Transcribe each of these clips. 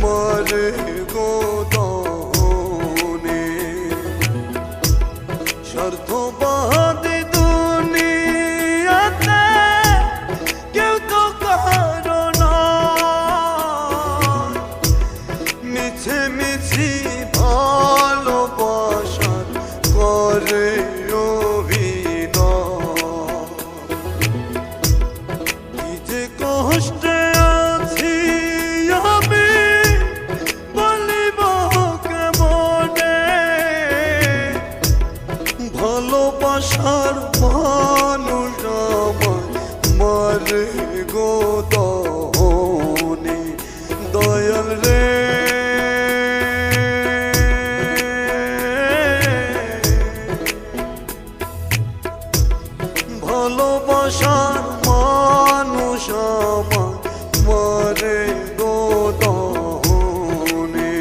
মারে গোদনে স্বার্থবাদী দুনিয়াতে কেউ তো কারো নয়, মিছে মিছি ভালোবাসার করে অভিনয়। কি যে কষ্টে আছি আমি বলিব কেমনে, ভালোবাসার মানুষ আমার মারে গোদনে। দয়াল রে ভালোবাসার মানুষ আমার মারে গোদনে।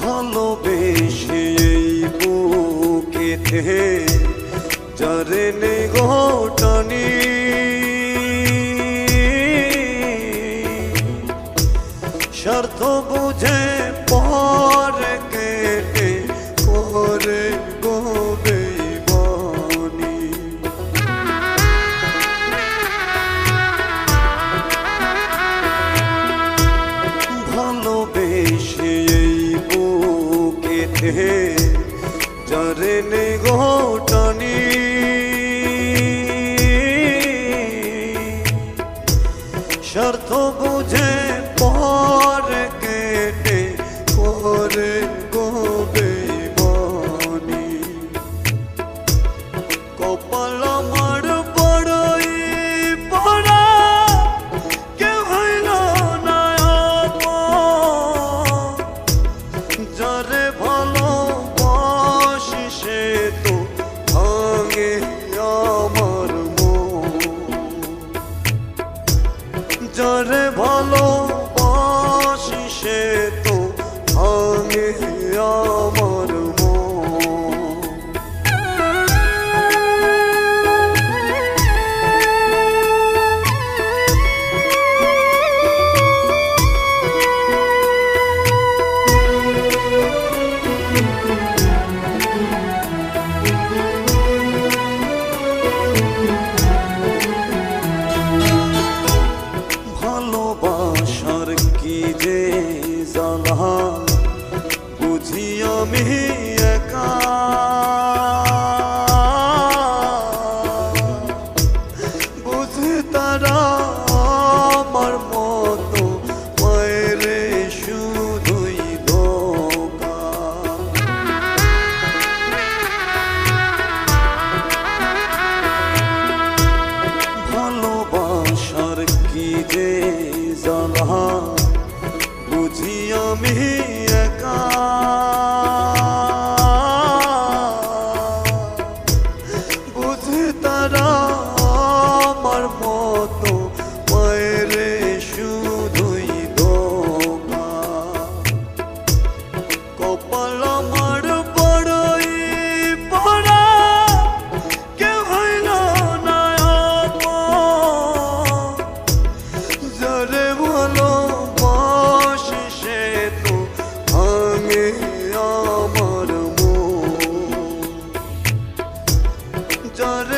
ভালোবেসে এই বুকেতে যারে নেই ঘটানি, স্বার্থ বুঝে পরে কেটে করে গো বেইমানি। ভালোবেসে এই বুকেতে যারে নেই ঘটানি, স্বার্থ বুঝে পরে কেটে করে গো বেইমানি। কপাল আমার বড়ই পোড়া, কেউ হইল না আপন, যারে ভালোবাসি সে তো ভাঙে আমার মন। যারে ভালোবাসি সে তো ভাঙে আমার মন। ভালোবাসার কি যে জ্বালা বুঝি আমি একা, বুঝি তারা আমার মতো মায়েরে শুধুই ধোঁকা। ভালোবাসার কি যে জ্বালা বুঝি আমি একা, বুঝি তারা আমার মতো মায়েরে শুধুই ধোঁকা। কপাল আমার বড়ই পোড়া, কেউ হইল না আপন, যারে ভালোবাসি সে তো ভাঙে আমার মন। যারে